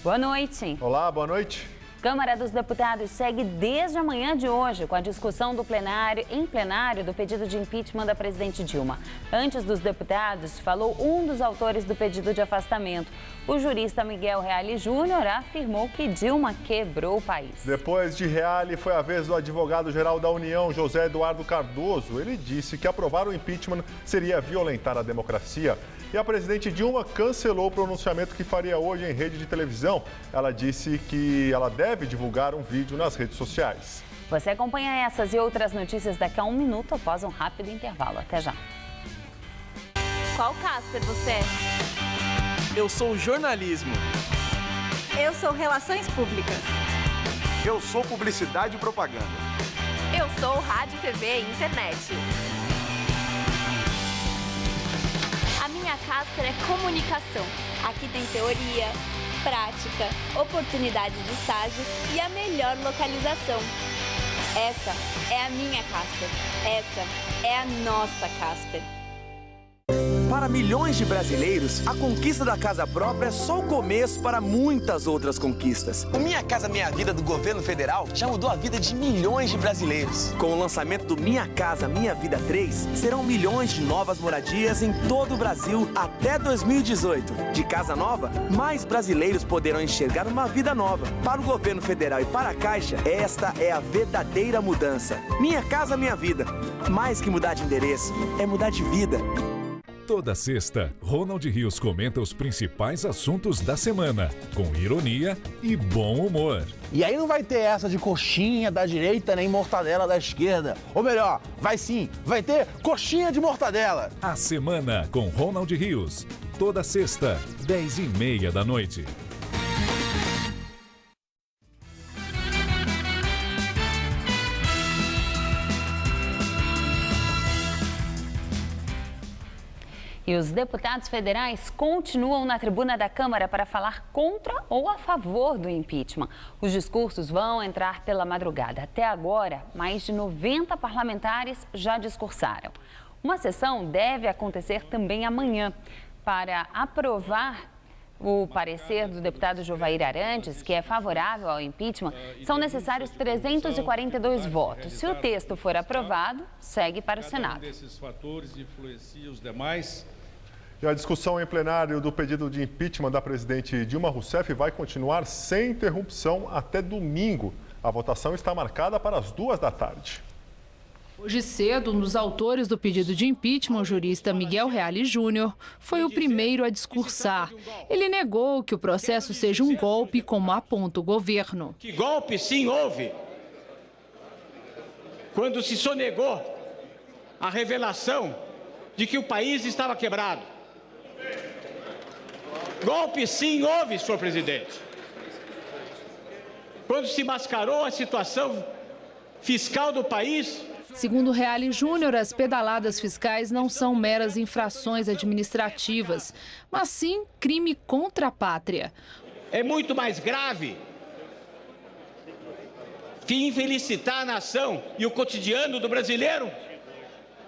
Boa noite. Olá, boa noite. Câmara dos Deputados segue desde a manhã de hoje com a discussão em plenário do pedido de impeachment da presidente Dilma. Antes dos deputados, falou um dos autores do pedido de afastamento. O jurista Miguel Reale Júnior afirmou que Dilma quebrou o país. Depois de Reale, foi a vez do advogado-geral da União, José Eduardo Cardoso. Ele disse que aprovar o impeachment seria violentar a democracia. E a presidente Dilma cancelou o pronunciamento que faria hoje em rede de televisão. Ela disse que ela deve divulgar um vídeo nas redes sociais. Você acompanha essas e outras notícias daqui a 1 minuto após um rápido intervalo. Até já. Qual Casper você é? Eu sou jornalismo. Eu sou relações públicas. Eu sou publicidade e propaganda. Eu sou rádio, TV e internet. A minha Casper é comunicação. Aqui tem teoria, prática, oportunidade de estágio e a melhor localização. Essa é a minha Casper. Essa é a nossa Casper. Para milhões de brasileiros, a conquista da casa própria é só o começo para muitas outras conquistas. O Minha Casa Minha Vida do governo federal já mudou a vida de milhões de brasileiros. Com o lançamento do Minha Casa Minha Vida 3, serão milhões de novas moradias em todo o Brasil até 2018. De casa nova, mais brasileiros poderão enxergar uma vida nova. Para o governo federal e para a Caixa, esta é a verdadeira mudança. Minha Casa Minha Vida. Mais que mudar de endereço, é mudar de vida. Toda sexta, Ronald Rios comenta os principais assuntos da semana, com ironia e bom humor. E aí não vai ter essa de coxinha da direita nem mortadela da esquerda. Ou melhor, vai sim, vai ter coxinha de mortadela. A Semana com Ronald Rios. Toda sexta, 10h30 da noite. E os deputados federais continuam na tribuna da Câmara para falar contra ou a favor do impeachment. Os discursos vão entrar pela madrugada. Até agora, mais de 90 parlamentares já discursaram. Uma sessão deve acontecer também amanhã para aprovar o parecer do deputado Jovair Arantes, que é favorável ao impeachment. São necessários 342 votos. Se o texto for aprovado, segue para o Senado. Desses fatores influenciam os demais. E a discussão em plenário do pedido de impeachment da presidente Dilma Rousseff vai continuar sem interrupção até domingo. A votação está marcada para as 14h. Hoje cedo, um dos autores do pedido de impeachment, o jurista Miguel Reale Júnior, foi o primeiro a discursar. Ele negou que o processo seja um golpe, como aponta o governo. Que golpe sim houve, quando se sonegou a revelação de que o país estava quebrado. Golpe sim houve, senhor presidente, quando se mascarou a situação fiscal do país. Segundo Reale Júnior, as pedaladas fiscais não são meras infrações administrativas, mas sim crime contra a pátria. É muito mais grave que infelicitar a nação e o cotidiano do brasileiro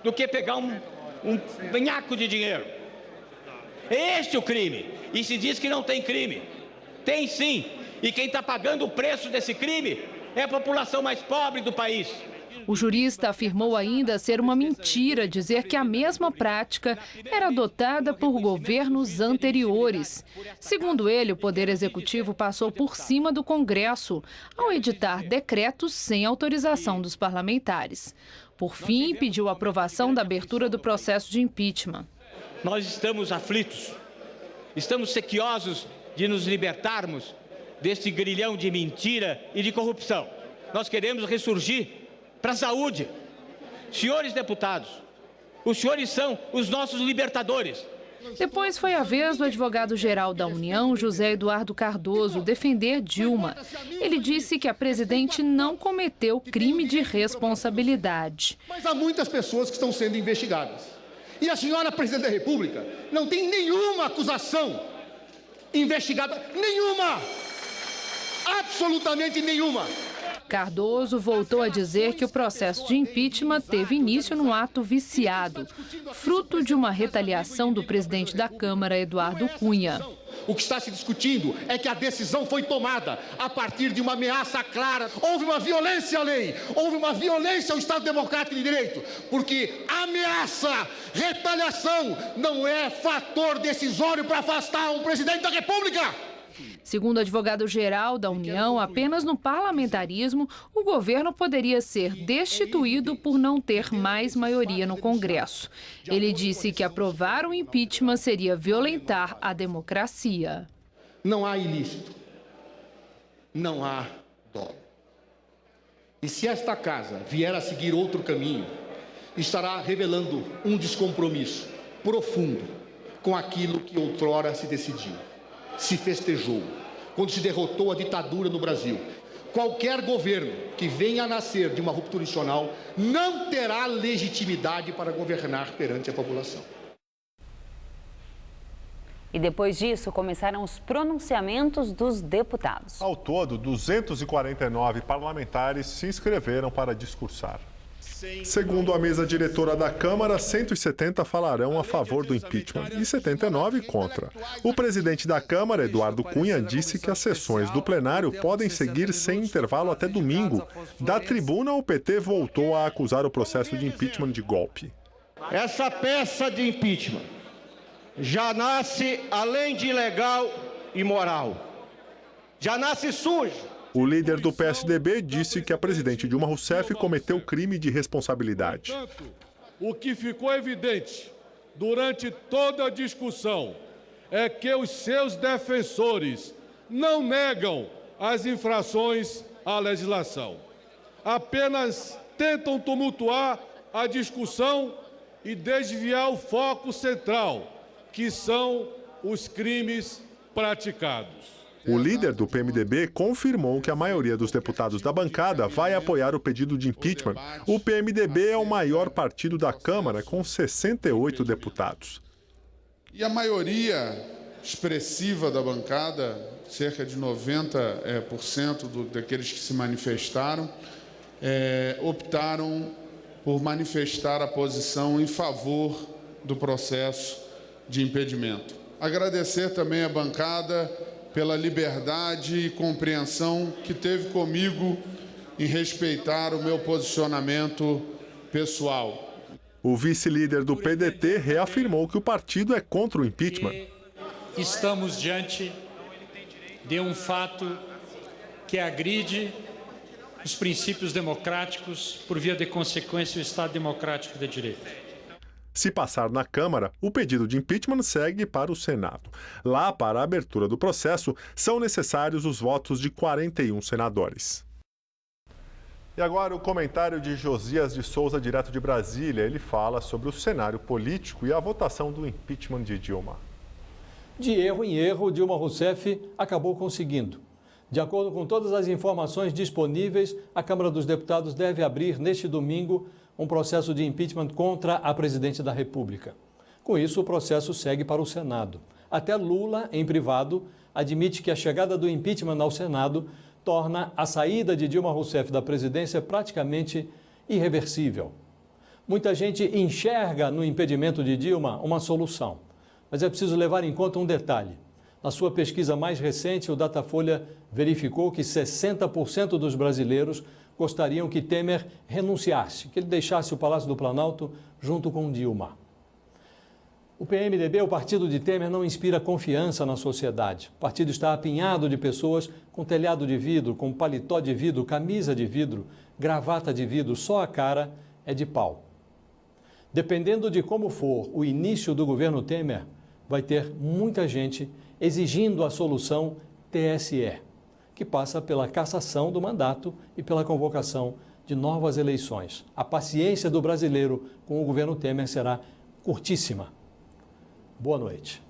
do que pegar um banhaco de dinheiro. É este o crime. E se diz que não tem crime. Tem sim. E quem está pagando o preço desse crime é a população mais pobre do país. O jurista afirmou ainda ser uma mentira dizer que a mesma prática era adotada por governos anteriores. Segundo ele, o Poder Executivo passou por cima do Congresso ao editar decretos sem autorização dos parlamentares. Por fim, pediu a aprovação da abertura do processo de impeachment. Nós estamos aflitos, estamos sequiosos de nos libertarmos deste grilhão de mentira e de corrupção. Nós queremos ressurgir para a saúde. Senhores deputados, os senhores são os nossos libertadores. Depois foi a vez do advogado-geral da União, José Eduardo Cardoso, defender Dilma. Ele disse que a presidente não cometeu crime de responsabilidade. Mas há muitas pessoas que estão sendo investigadas. E a senhora presidente da República não tem nenhuma acusação investigada, nenhuma, absolutamente nenhuma. Cardoso voltou a dizer que o processo de impeachment teve início num ato viciado, fruto de uma retaliação do presidente da Câmara, Eduardo Cunha. O que está se discutindo é que a decisão foi tomada a partir de uma ameaça clara. Houve uma violência à lei, houve uma violência ao Estado Democrático de Direito, porque ameaça, retaliação não é fator decisório para afastar um presidente da República. Segundo o advogado-geral da União, apenas no parlamentarismo, o governo poderia ser destituído por não ter mais maioria no Congresso. Ele disse que aprovar o impeachment seria violentar a democracia. Não há ilícito, não há dolo. E se esta casa vier a seguir outro caminho, estará revelando um descompromisso profundo com aquilo que outrora se decidiu, se festejou, quando se derrotou a ditadura no Brasil. Qualquer governo que venha a nascer de uma ruptura institucional não terá legitimidade para governar perante a população. E depois disso, começaram os pronunciamentos dos deputados. Ao todo, 249 parlamentares se inscreveram para discursar. Segundo a mesa diretora da Câmara, 170 falarão a favor do impeachment e 79 contra. O presidente da Câmara, Eduardo Cunha, disse que as sessões do plenário podem seguir sem intervalo até domingo. Da tribuna, o PT voltou a acusar o processo de impeachment de golpe. Essa peça de impeachment já nasce, além de ilegal, imoral. Já nasce sujo. O líder do PSDB disse que a presidente Dilma Rousseff cometeu crime de responsabilidade. O que ficou evidente durante toda a discussão é que os seus defensores não negam as infrações à legislação. Apenas tentam tumultuar a discussão e desviar o foco central, que são os crimes praticados. O líder do PMDB confirmou que a maioria dos deputados da bancada vai apoiar o pedido de impeachment. O PMDB é o maior partido da Câmara, com 68 deputados. E a maioria expressiva da bancada, cerca de 90% daqueles que se manifestaram, optaram por manifestar a posição em favor do processo de impedimento. Agradecer também à bancada pela liberdade e compreensão que teve comigo em respeitar o meu posicionamento pessoal. O vice-líder do PDT reafirmou que o partido é contra o impeachment. Estamos diante de um fato que agride os princípios democráticos, por via de consequência, o Estado Democrático de Direito. Se passar na Câmara, o pedido de impeachment segue para o Senado. Lá, para a abertura do processo, são necessários os votos de 41 senadores. E agora o comentário de Josias de Souza, direto de Brasília. Ele fala sobre o cenário político e a votação do impeachment de Dilma. De erro em erro, Dilma Rousseff acabou conseguindo. De acordo com todas as informações disponíveis, a Câmara dos Deputados deve abrir neste domingo um processo de impeachment contra a presidente da República. Com isso, o processo segue para o Senado. Até Lula, em privado, admite que a chegada do impeachment ao Senado torna a saída de Dilma Rousseff da presidência praticamente irreversível. Muita gente enxerga no impedimento de Dilma uma solução, mas é preciso levar em conta um detalhe. Na sua pesquisa mais recente, o Datafolha verificou que 60% dos brasileiros gostariam que Temer renunciasse, que ele deixasse o Palácio do Planalto junto com Dilma. O PMDB, o partido de Temer, não inspira confiança na sociedade. O partido está apinhado de pessoas com telhado de vidro, com paletó de vidro, camisa de vidro, gravata de vidro, só a cara é de pau. Dependendo de como for o início do governo Temer, vai ter muita gente exigindo a solução TSE, que passa pela cassação do mandato e pela convocação de novas eleições. A paciência do brasileiro com o governo Temer será curtíssima. Boa noite.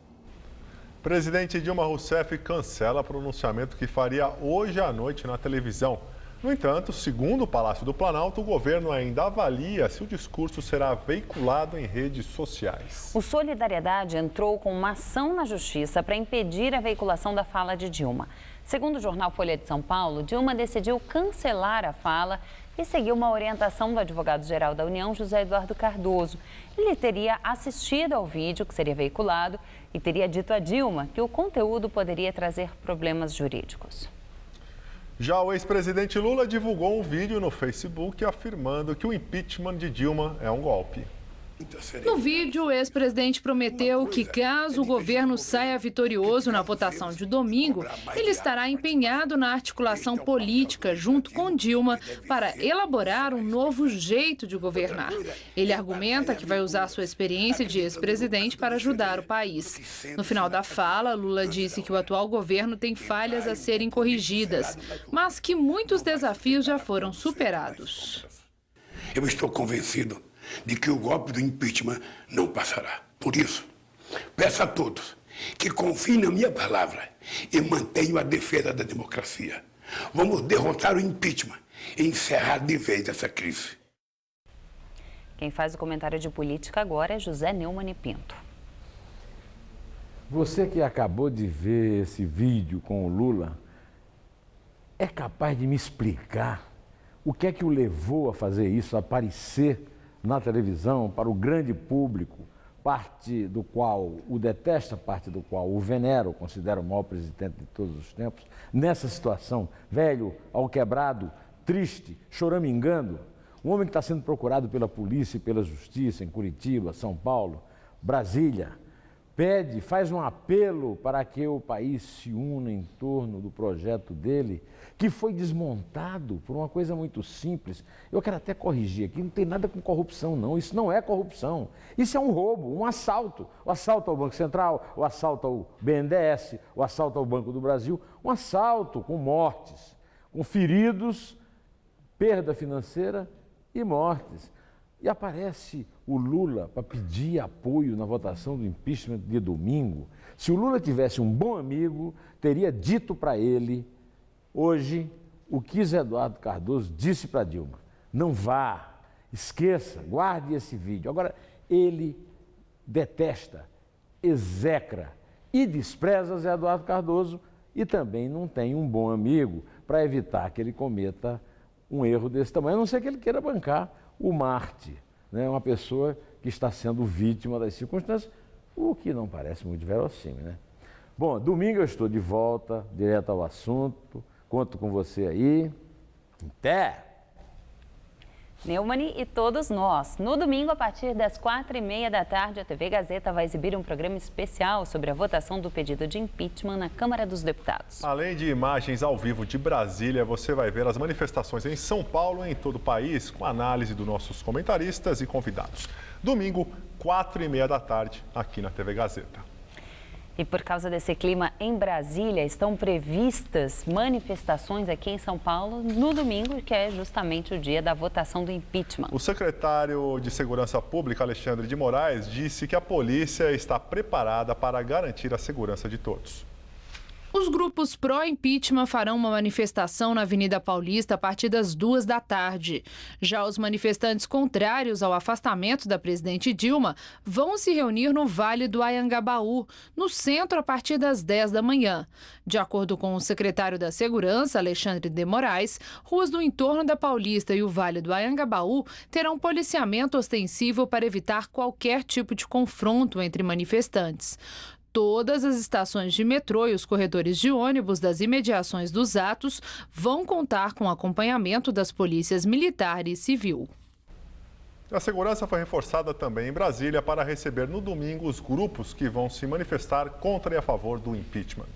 Presidente Dilma Rousseff cancela pronunciamento que faria hoje à noite na televisão. No entanto, segundo o Palácio do Planalto, o governo ainda avalia se o discurso será veiculado em redes sociais. O Solidariedade entrou com uma ação na Justiça para impedir a veiculação da fala de Dilma. Segundo o jornal Folha de São Paulo, Dilma decidiu cancelar a fala e seguiu uma orientação do advogado-geral da União, José Eduardo Cardoso. Ele teria assistido ao vídeo que seria veiculado e teria dito a Dilma que o conteúdo poderia trazer problemas jurídicos. Já o ex-presidente Lula divulgou um vídeo no Facebook afirmando que o impeachment de Dilma é um golpe. No vídeo, o ex-presidente prometeu que, caso o governo saia vitorioso na votação de domingo, ele estará empenhado na articulação política junto com Dilma para elaborar um novo jeito de governar. Ele argumenta que vai usar sua experiência de ex-presidente para ajudar o país. No final da fala, Lula disse que o atual governo tem falhas a serem corrigidas, mas que muitos desafios já foram superados. Eu estou convencido de que o golpe do impeachment não passará. Por isso, peço a todos que confiem na minha palavra e mantenham a defesa da democracia. Vamos derrotar o impeachment e encerrar de vez essa crise. Quem faz o comentário de política agora é José Neumann e Pinto. Você que acabou de ver esse vídeo com o Lula, é capaz de me explicar o que é que o levou a fazer isso, a aparecer na televisão para o grande público, parte do qual o detesta, parte do qual o venera, o considera o maior presidente de todos os tempos, nessa situação, velho, alquebrado, triste, choramingando, um homem que está sendo procurado pela polícia e pela justiça em Curitiba, São Paulo, Brasília, faz um apelo para que o país se una em torno do projeto dele, que foi desmontado por uma coisa muito simples. Eu quero até corrigir aqui, não tem nada com corrupção não, isso não é corrupção, isso é um roubo, um assalto. O assalto ao Banco Central, o assalto ao BNDES, o assalto ao Banco do Brasil, um assalto com mortes, com feridos, perda financeira e mortes. E aparece o Lula para pedir apoio na votação do impeachment de domingo. Se o Lula tivesse um bom amigo, teria dito para ele, hoje, o que José Eduardo Cardoso disse para Dilma. Não vá, esqueça, guarde esse vídeo. Agora, ele detesta, execra e despreza José Eduardo Cardoso e também não tem um bom amigo para evitar que ele cometa um erro desse tamanho, a não ser que ele queira bancar o Marte, né? Uma pessoa que está sendo vítima das circunstâncias, o que não parece muito verossímil, né? Bom, domingo eu estou de volta, direto ao assunto, conto com você aí. Até! Neumann e todos nós. No domingo, a partir das 4h30 da tarde, a TV Gazeta vai exibir um programa especial sobre a votação do pedido de impeachment na Câmara dos Deputados. Além de imagens ao vivo de Brasília, você vai ver as manifestações em São Paulo e em todo o país, com análise dos nossos comentaristas e convidados. Domingo, 4h30 da tarde, aqui na TV Gazeta. E por causa desse clima em Brasília, estão previstas manifestações aqui em São Paulo no domingo, que é justamente o dia da votação do impeachment. O secretário de Segurança Pública, Alexandre de Moraes, disse que a polícia está preparada para garantir a segurança de todos. Os grupos pró-impeachment farão uma manifestação na Avenida Paulista a partir das 2 da tarde. Já os manifestantes contrários ao afastamento da presidente Dilma vão se reunir no Vale do Anhangabaú, no centro, a partir das 10 da manhã. De acordo com o secretário da Segurança, Alexandre de Moraes, ruas do entorno da Paulista e o Vale do Anhangabaú terão policiamento ostensivo para evitar qualquer tipo de confronto entre manifestantes. Todas as estações de metrô e os corredores de ônibus das imediações dos atos vão contar com acompanhamento das polícias militar e civil. A segurança foi reforçada também em Brasília para receber no domingo os grupos que vão se manifestar contra e a favor do impeachment.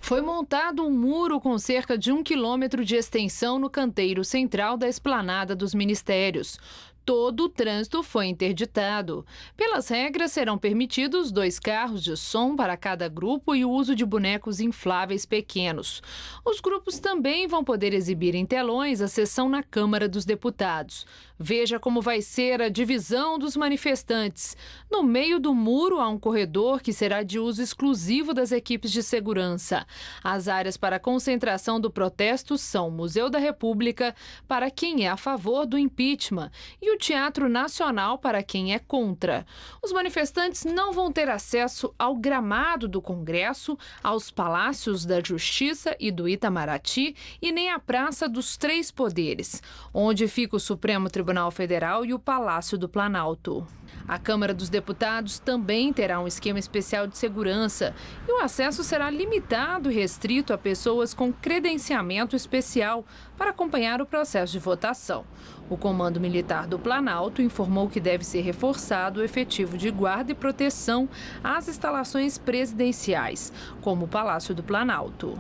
Foi montado um muro com cerca de 1 quilômetro de extensão no canteiro central da esplanada dos ministérios. Todo o trânsito foi interditado. Pelas regras, serão permitidos 2 carros de som para cada grupo e o uso de bonecos infláveis pequenos. Os grupos também vão poder exibir em telões a sessão na Câmara dos Deputados. Veja como vai ser a divisão dos manifestantes. No meio do muro há um corredor que será de uso exclusivo das equipes de segurança. As áreas para concentração do protesto são o Museu da República, para quem é a favor do impeachment, e o o Teatro Nacional para quem é contra. Os manifestantes não vão ter acesso ao gramado do Congresso, aos Palácios da Justiça e do Itamaraty e nem à Praça dos Três Poderes, onde fica o Supremo Tribunal Federal e o Palácio do Planalto. A Câmara dos Deputados também terá um esquema especial de segurança e o acesso será limitado e restrito a pessoas com credenciamento especial para acompanhar o processo de votação. O Comando Militar do Planalto informou que deve ser reforçado o efetivo de guarda e proteção às instalações presidenciais, como o Palácio do Planalto.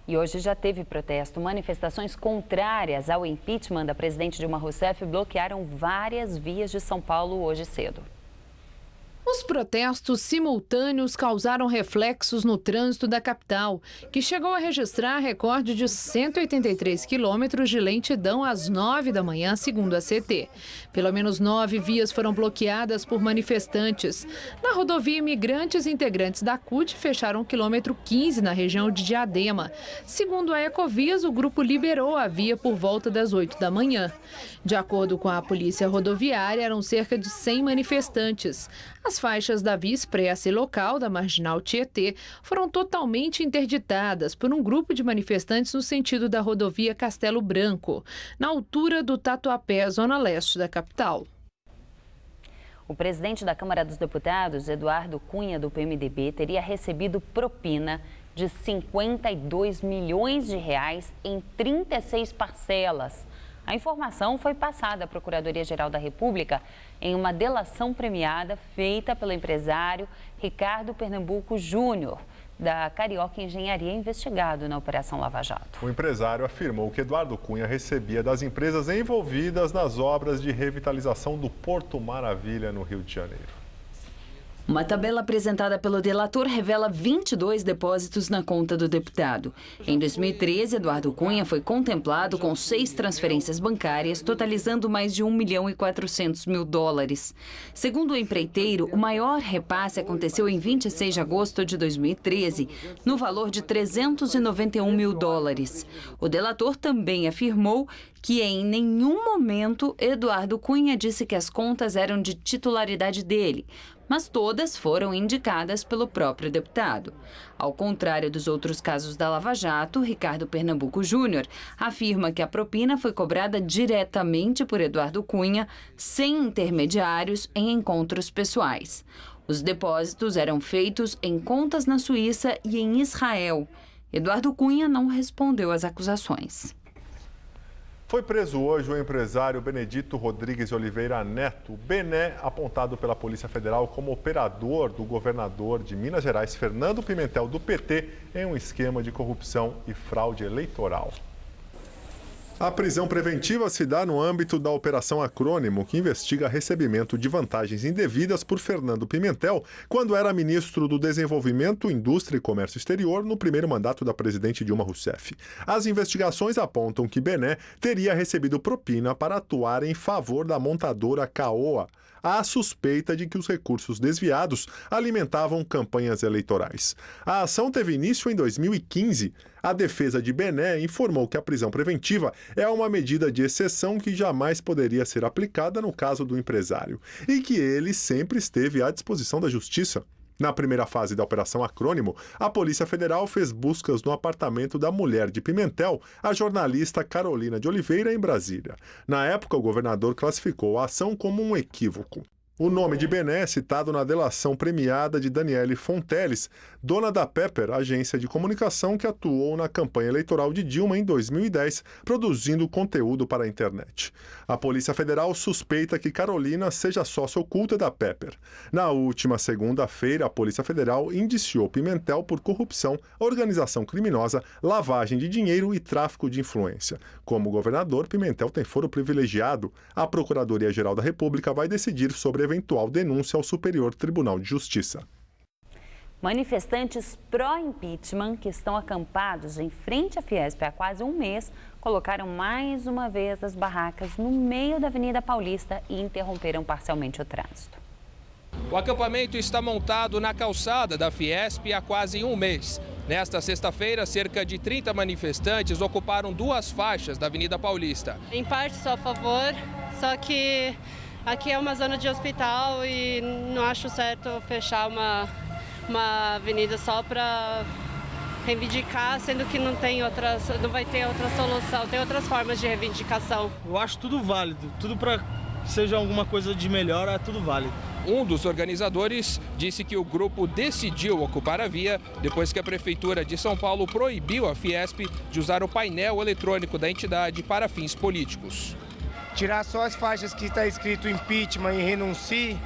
E hoje já teve protesto. Manifestações contrárias ao impeachment da presidente Dilma Rousseff bloquearam várias vias de São Paulo hoje cedo. Os protestos simultâneos causaram reflexos no trânsito da capital, que chegou a registrar recorde de 183 quilômetros de lentidão às 9 da manhã, segundo a CT. Pelo menos 9 vias foram bloqueadas por manifestantes. Na rodovia, imigrantes integrantes da CUT fecharam o quilômetro 15 na região de Diadema. Segundo a Ecovias, o grupo liberou a via por volta das 8 da manhã. De acordo com a polícia rodoviária, eram cerca de 100 manifestantes. As faixas da via expressa e local da Marginal Tietê foram totalmente interditadas por um grupo de manifestantes no sentido da rodovia Castelo Branco, na altura do Tatuapé, zona leste da capital. O presidente da Câmara dos Deputados, Eduardo Cunha, do PMDB, teria recebido propina de 52 milhões de reais em 36 parcelas. A informação foi passada à Procuradoria-Geral da República em uma delação premiada feita pelo empresário Ricardo Pernambuco Júnior, da Carioca Engenharia, investigado na Operação Lava Jato. O empresário afirmou que Eduardo Cunha recebia das empresas envolvidas nas obras de revitalização do Porto Maravilha, no Rio de Janeiro. Uma tabela apresentada pelo delator revela 22 depósitos na conta do deputado. Em 2013, Eduardo Cunha foi contemplado com 6 transferências bancárias, totalizando mais de $1.400.000. Segundo o empreiteiro, o maior repasse aconteceu em 26 de agosto de 2013, no valor de $391.000. O delator também afirmou que em nenhum momento Eduardo Cunha disse que as contas eram de titularidade dele, mas todas foram indicadas pelo próprio deputado. Ao contrário dos outros casos da Lava Jato, Ricardo Pernambuco Júnior afirma que a propina foi cobrada diretamente por Eduardo Cunha, sem intermediários em encontros pessoais. Os depósitos eram feitos em contas na Suíça e em Israel. Eduardo Cunha não respondeu às acusações. Foi preso hoje o empresário Benedito Rodrigues Oliveira Neto, Bené, apontado pela Polícia Federal como operador do governador de Minas Gerais, Fernando Pimentel, do PT, em um esquema de corrupção e fraude eleitoral. A prisão preventiva se dá no âmbito da Operação Acrônimo, que investiga recebimento de vantagens indevidas por Fernando Pimentel, quando era ministro do Desenvolvimento, Indústria e Comércio Exterior no primeiro mandato da presidente Dilma Rousseff. As investigações apontam que Bené teria recebido propina para atuar em favor da montadora Caoa. Há suspeita de que os recursos desviados alimentavam campanhas eleitorais. A ação teve início em 2015. A defesa de Bené informou que a prisão preventiva é uma medida de exceção que jamais poderia ser aplicada no caso do empresário e que ele sempre esteve à disposição da Justiça. Na primeira fase da Operação Acrônimo, a Polícia Federal fez buscas no apartamento da mulher de Pimentel, a jornalista Carolina de Oliveira, em Brasília. Na época, o governador classificou a ação como um equívoco. O nome de Bené é citado na delação premiada de Daniele Fonteles, dona da Pepper, agência de comunicação que atuou na campanha eleitoral de Dilma em 2010, produzindo conteúdo para a internet. A Polícia Federal suspeita que Carolina seja sócia oculta da Pepper. Na última segunda-feira, a Polícia Federal indiciou Pimentel por corrupção, organização criminosa, lavagem de dinheiro e tráfico de influência. Como governador, Pimentel tem foro privilegiado. A Procuradoria-Geral da República vai decidir sobre eventual denúncia ao Superior Tribunal de Justiça. Manifestantes pró-impeachment que estão acampados em frente à Fiesp há quase um mês colocaram mais uma vez as barracas no meio da Avenida Paulista e interromperam parcialmente o trânsito. O acampamento está montado na calçada da Fiesp há quase um mês. Nesta sexta-feira, cerca de 30 manifestantes ocuparam 2 faixas da Avenida Paulista. Em parte sou a favor, Só que aqui é uma zona de hospital e não acho certo fechar uma avenida só para reivindicar, sendo que não vai ter outra solução, tem outras formas de reivindicação. Eu acho tudo válido, tudo para seja alguma coisa de melhor, é tudo válido. Um dos organizadores disse que o grupo decidiu ocupar a via depois que a Prefeitura de São Paulo proibiu a Fiesp de usar o painel eletrônico da entidade para fins políticos. Tirar só as faixas que está escrito impeachment e renuncie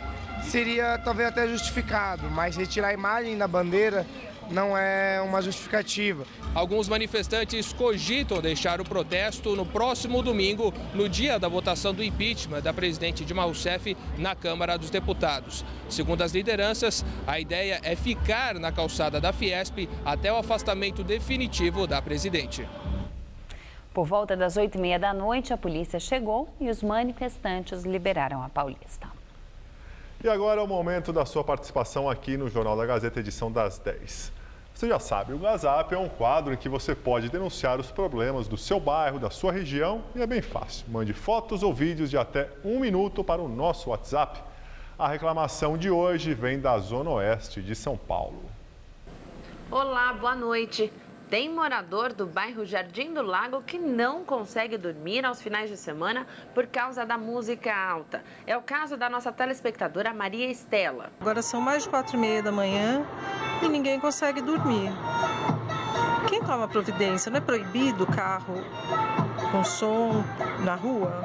seria talvez até justificado, mas retirar a imagem da bandeira não é uma justificativa. Alguns manifestantes cogitam deixar o protesto no próximo domingo, no dia da votação do impeachment da presidente Dilma Rousseff na Câmara dos Deputados. Segundo as lideranças, a ideia é ficar na calçada da Fiesp até o afastamento definitivo da presidente. Por volta das 8h30 da noite, a polícia chegou e os manifestantes liberaram a Paulista. E agora é o momento da sua participação aqui no Jornal da Gazeta, edição das 10. Você já sabe, o Gazap é um quadro em que você pode denunciar os problemas do seu bairro, da sua região, e é bem fácil. Mande fotos ou vídeos de até 1 minuto para o nosso WhatsApp. A reclamação de hoje vem da Zona Oeste de São Paulo. Olá, boa noite. Tem morador do bairro Jardim do Lago que não consegue dormir aos finais de semana por causa da música alta. É o caso da nossa telespectadora Maria Estela. Agora são mais de 4h30 da manhã e ninguém consegue dormir. Quem toma providência? Não é proibido carro com som na rua?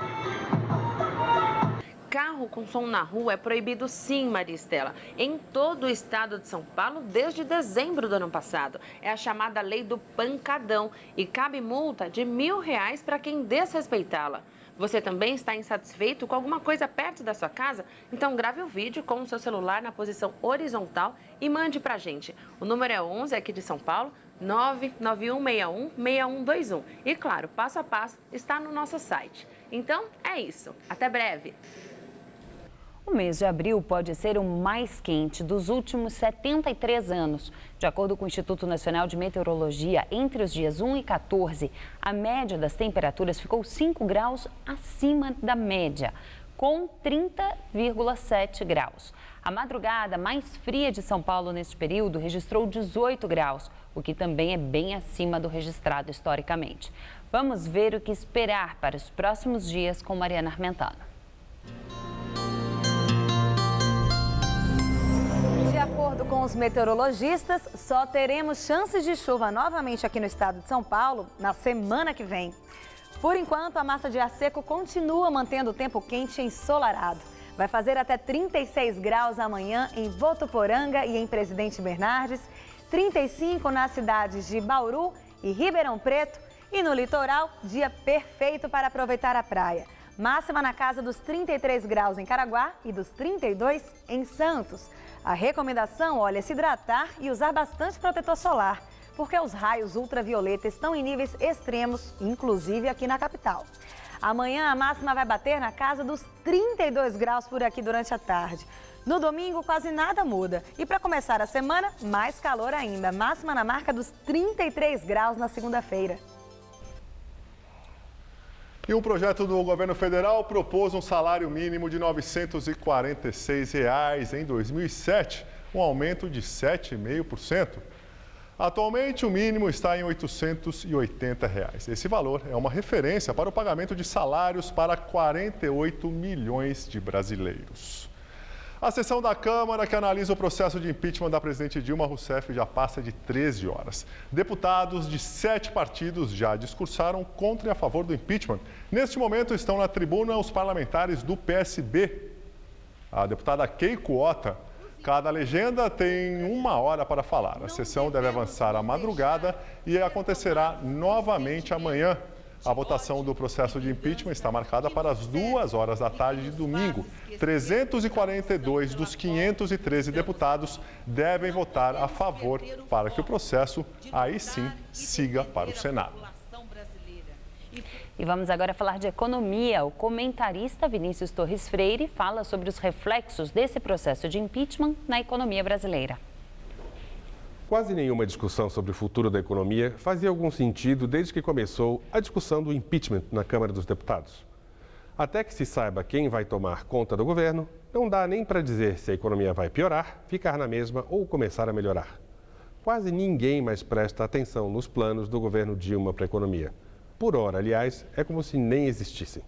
Carro com som na rua é proibido sim, Maria Estela, em todo o estado de São Paulo desde dezembro do ano passado. É a chamada lei do pancadão e cabe multa de R$1.000 para quem desrespeitá-la. Você também está insatisfeito com alguma coisa perto da sua casa? Então grave o vídeo com o seu celular na posição horizontal e mande para a gente. O número é 11 aqui de São Paulo, 991616121. E claro, passo a passo está no nosso site. Então é isso. Até breve. O mês de abril pode ser o mais quente dos últimos 73 anos. De acordo com o Instituto Nacional de Meteorologia, entre os dias 1 e 14, a média das temperaturas ficou 5 graus acima da média, com 30,7 graus. A madrugada mais fria de São Paulo neste período registrou 18 graus, o que também é bem acima do registrado historicamente. Vamos ver o que esperar para os próximos dias com Mariana Armentano. De acordo com os meteorologistas, só teremos chances de chuva novamente aqui no estado de São Paulo na semana que vem. Por enquanto, a massa de ar seco continua mantendo o tempo quente e ensolarado. Vai fazer até 36 graus amanhã em Votuporanga e em Presidente Bernardes, 35 nas cidades de Bauru e Ribeirão Preto e no litoral, dia perfeito para aproveitar a praia. Máxima na casa dos 33 graus em Caraguá e dos 32 em Santos. A recomendação, olha, é se hidratar e usar bastante protetor solar, porque os raios ultravioleta estão em níveis extremos, inclusive aqui na capital. Amanhã a máxima vai bater na casa dos 32 graus por aqui durante a tarde. No domingo quase nada muda. E para começar a semana, mais calor ainda. Máxima na marca dos 33 graus na segunda-feira. E um projeto do governo federal propôs um salário mínimo de R$ 946 em 2007, um aumento de 7,5%. Atualmente, o mínimo está em R$ 880. Esse valor é uma referência para o pagamento de salários para 48 milhões de brasileiros. A sessão da Câmara que analisa o processo de impeachment da presidente Dilma Rousseff já passa de 13 horas. Deputados de 7 partidos já discursaram contra e a favor do impeachment. Neste momento estão na tribuna os parlamentares do PSB. A deputada Keiko Ota. Cada legenda tem 1 hora para falar. A sessão deve avançar à madrugada e acontecerá novamente amanhã. A votação do processo de impeachment está marcada para as 2 horas da tarde de domingo. 342 dos 513 deputados devem votar a favor para que o processo, aí sim, siga para o Senado. E vamos agora falar de economia. O comentarista Vinícius Torres Freire fala sobre os reflexos desse processo de impeachment na economia brasileira. Quase nenhuma discussão sobre o futuro da economia fazia algum sentido desde que começou a discussão do impeachment na Câmara dos Deputados. Até que se saiba quem vai tomar conta do governo, não dá nem para dizer se a economia vai piorar, ficar na mesma ou começar a melhorar. Quase ninguém mais presta atenção nos planos do governo Dilma para a economia. Por hora, aliás, é como se nem existissem.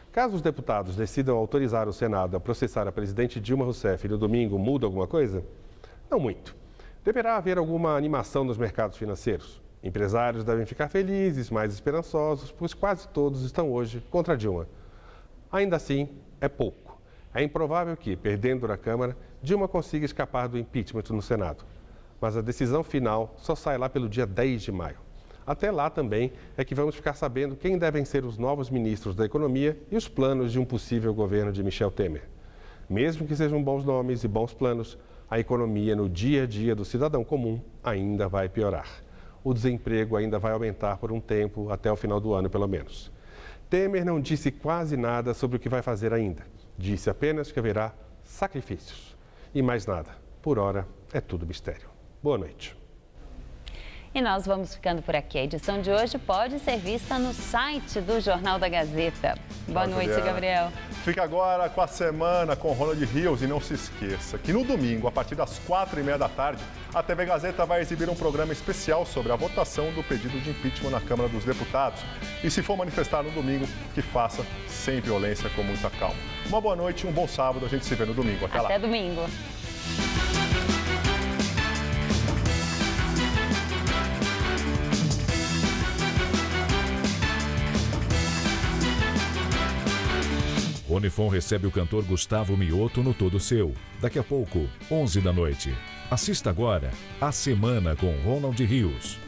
Caso os deputados decidam autorizar o Senado a processar a presidente Dilma Rousseff no domingo, muda alguma coisa? Não muito. Deverá haver alguma animação nos mercados financeiros. Empresários devem ficar felizes, mais esperançosos, pois quase todos estão hoje contra Dilma. Ainda assim, é pouco. É improvável que, perdendo na Câmara, Dilma consiga escapar do impeachment no Senado. Mas a decisão final só sai lá pelo dia 10 de maio. Até lá também é que vamos ficar sabendo quem devem ser os novos ministros da Economia e os planos de um possível governo de Michel Temer. Mesmo que sejam bons nomes e bons planos, a economia no dia a dia do cidadão comum ainda vai piorar. O desemprego ainda vai aumentar por um tempo, até o final do ano pelo menos. Temer não disse quase nada sobre o que vai fazer ainda. Disse apenas que haverá sacrifícios. E mais nada. Por hora, é tudo mistério. Boa noite. E nós vamos ficando por aqui. A edição de hoje pode ser vista no site do Jornal da Gazeta. Boa noite, Juliana. Gabriel. Fica agora com a semana com Ronald Rios e não se esqueça que no domingo, a partir das 4h30 da tarde, a TV Gazeta vai exibir um programa especial sobre a votação do pedido de impeachment na Câmara dos Deputados. E se for manifestar no domingo, que faça sem violência, com muita calma. Uma boa noite e um bom sábado. A gente se vê no domingo. Até lá. Até domingo. Unifom recebe o cantor Gustavo Mioto no Todo Seu. Daqui a pouco, 11 da noite. Assista agora A Semana com Ronald Rios.